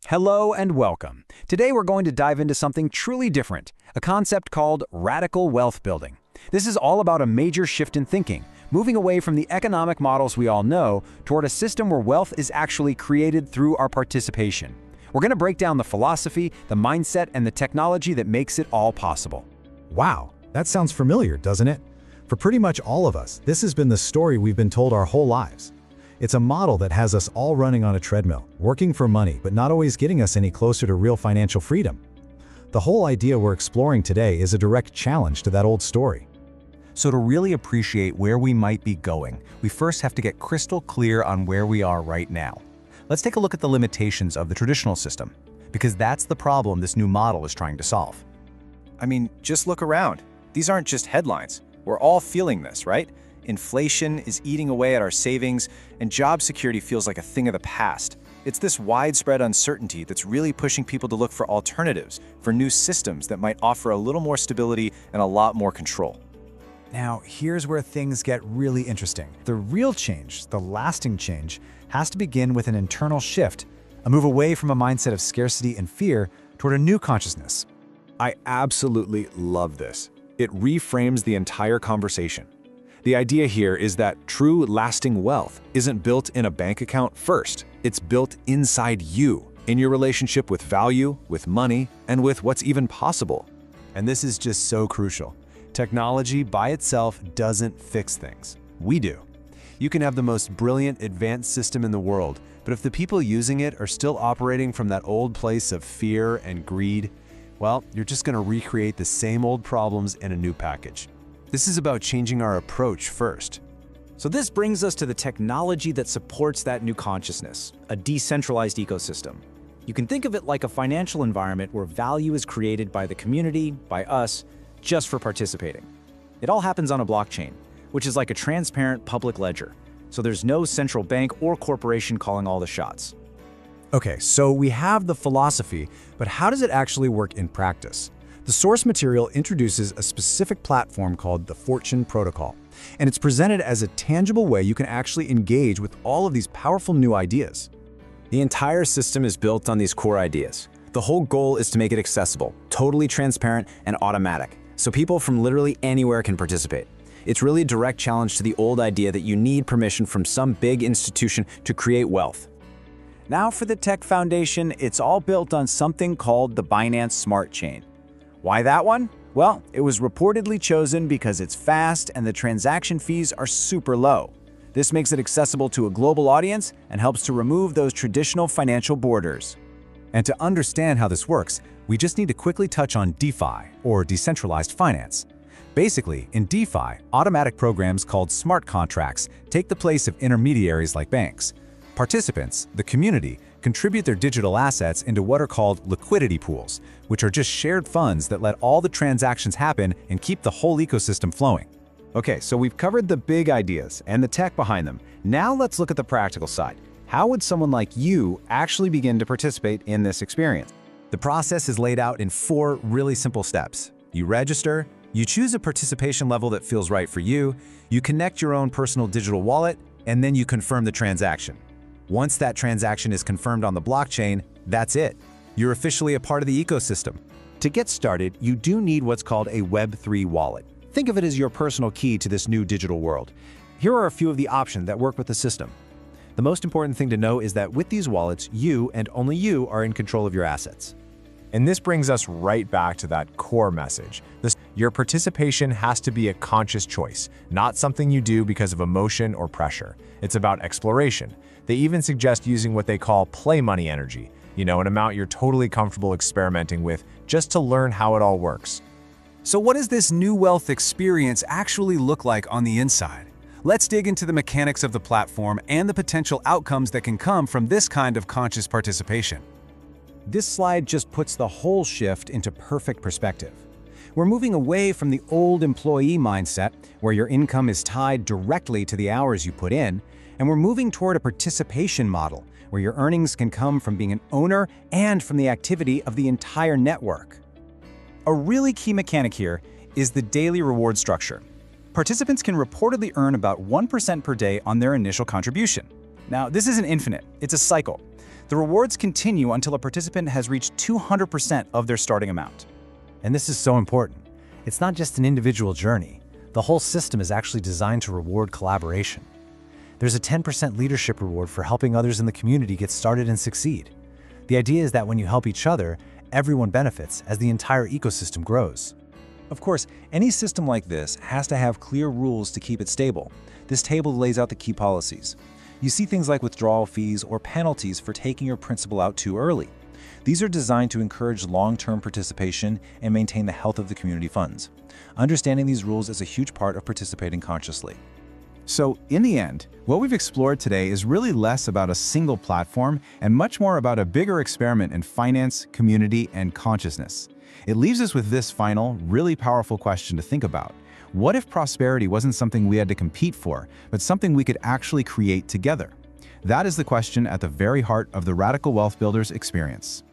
Hello and welcome. Today we're going to dive into something truly different, a concept called radical wealth building. This is all about a major shift in thinking, moving away from the economic models we all know toward a system where wealth is actually created through our participation. We're going to break down the philosophy, the mindset, and the technology that makes it all possible. Wow, that sounds familiar, doesn't it? For pretty much all of us, this has been the story we've been told our whole lives. It's a model that has us all running on a treadmill, working for money, but not always getting us any closer to real financial freedom. The whole idea we're exploring today is a direct challenge to that old story. So to really appreciate where we might be going, we first have to get crystal clear on where we are right now. Let's take a look at the limitations of the traditional system, because that's the problem this new model is trying to solve. I mean, just look around. These aren't just headlines. We're all feeling this, right? Inflation is eating away at our savings, and job security feels like a thing of the past. It's this widespread uncertainty that's really pushing people to look for alternatives, for new systems that might offer a little more stability and a lot more control. Now, here's where things get really interesting. The real change, the lasting change, has to begin with an internal shift, a move away from a mindset of scarcity and fear toward a new consciousness. I absolutely love this. It reframes the entire conversation. The idea here is that true lasting wealth isn't built in a bank account first. It's built inside you, in your relationship with value, with money, and with what's even possible. And this is just so crucial. Technology by itself doesn't fix things. We do. You can have the most brilliant advanced system in the world, but if the people using it are still operating from that old place of fear and greed, well, you're just going to recreate the same old problems in a new package. This is about changing our approach first. So this brings us to the technology that supports that new consciousness, a decentralized ecosystem. You can think of it like a financial environment where value is created by the community, by us, just for participating. It all happens on a blockchain, which is like a transparent public ledger, so there's no central bank or corporation calling all the shots. Okay, so we have the philosophy, but how does it actually work in practice? The source material introduces a specific platform called the Fortune Protocol, and it's presented as a tangible way you can actually engage with all of these powerful new ideas. The entire system is built on these core ideas. The whole goal is to make it accessible, totally transparent, and automatic, so people from literally anywhere can participate. It's really a direct challenge to the old idea that you need permission from some big institution to create wealth. Now for the tech foundation, it's all built on something called the Binance Smart Chain. Why that one? Well, it was reportedly chosen because it's fast and the transaction fees are super low. This makes it accessible to a global audience and helps to remove those traditional financial borders. And to understand how this works, we just need to quickly touch on DeFi, or decentralized finance. Basically, in DeFi, automatic programs called smart contracts take the place of intermediaries like banks. Participants, the community, contribute their digital assets into what are called liquidity pools, which are just shared funds that let all the transactions happen and keep the whole ecosystem flowing. Okay, so we've covered the big ideas and the tech behind them. Now let's look at the practical side. How would someone like you actually begin to participate in this experience? The process is laid out in 4 really simple steps. You register, you choose a participation level that feels right for you, you connect your own personal digital wallet, and then you confirm the transaction. Once that transaction is confirmed on the blockchain, that's it. You're officially a part of the ecosystem. To get started, you do need what's called a Web3 wallet. Think of it as your personal key to this new digital world. Here are a few of the options that work with the system. The most important thing to know is that with these wallets, you and only you are in control of your assets. And this brings us right back to that core message. Your participation has to be a conscious choice, not something you do because of emotion or pressure. It's about exploration. They even suggest using what they call play money energy, an amount you're totally comfortable experimenting with just to learn how it all works. So what does this new wealth experience actually look like on the inside? Let's dig into the mechanics of the platform and the potential outcomes that can come from this kind of conscious participation. This slide just puts the whole shift into perfect perspective. We're moving away from the old employee mindset, where your income is tied directly to the hours you put in, and we're moving toward a participation model, where your earnings can come from being an owner and from the activity of the entire network. A really key mechanic here is the daily reward structure. Participants can reportedly earn about 1% per day on their initial contribution. Now, this isn't infinite, it's a cycle. The rewards continue until a participant has reached 200% of their starting amount. And this is so important. It's not just an individual journey. The whole system is actually designed to reward collaboration. There's a 10% leadership reward for helping others in the community get started and succeed. The idea is that when you help each other, everyone benefits as the entire ecosystem grows. Of course, any system like this has to have clear rules to keep it stable. This table lays out the key policies. You see things like withdrawal fees or penalties for taking your principal out too early. These are designed to encourage long-term participation and maintain the health of the community funds. Understanding these rules is a huge part of participating consciously. So, in the end, what we've explored today is really less about a single platform and much more about a bigger experiment in finance, community, and consciousness. It leaves us with this final, really powerful question to think about. What if prosperity wasn't something we had to compete for, but something we could actually create together? That is the question at the very heart of the Radical Wealth Builders experience.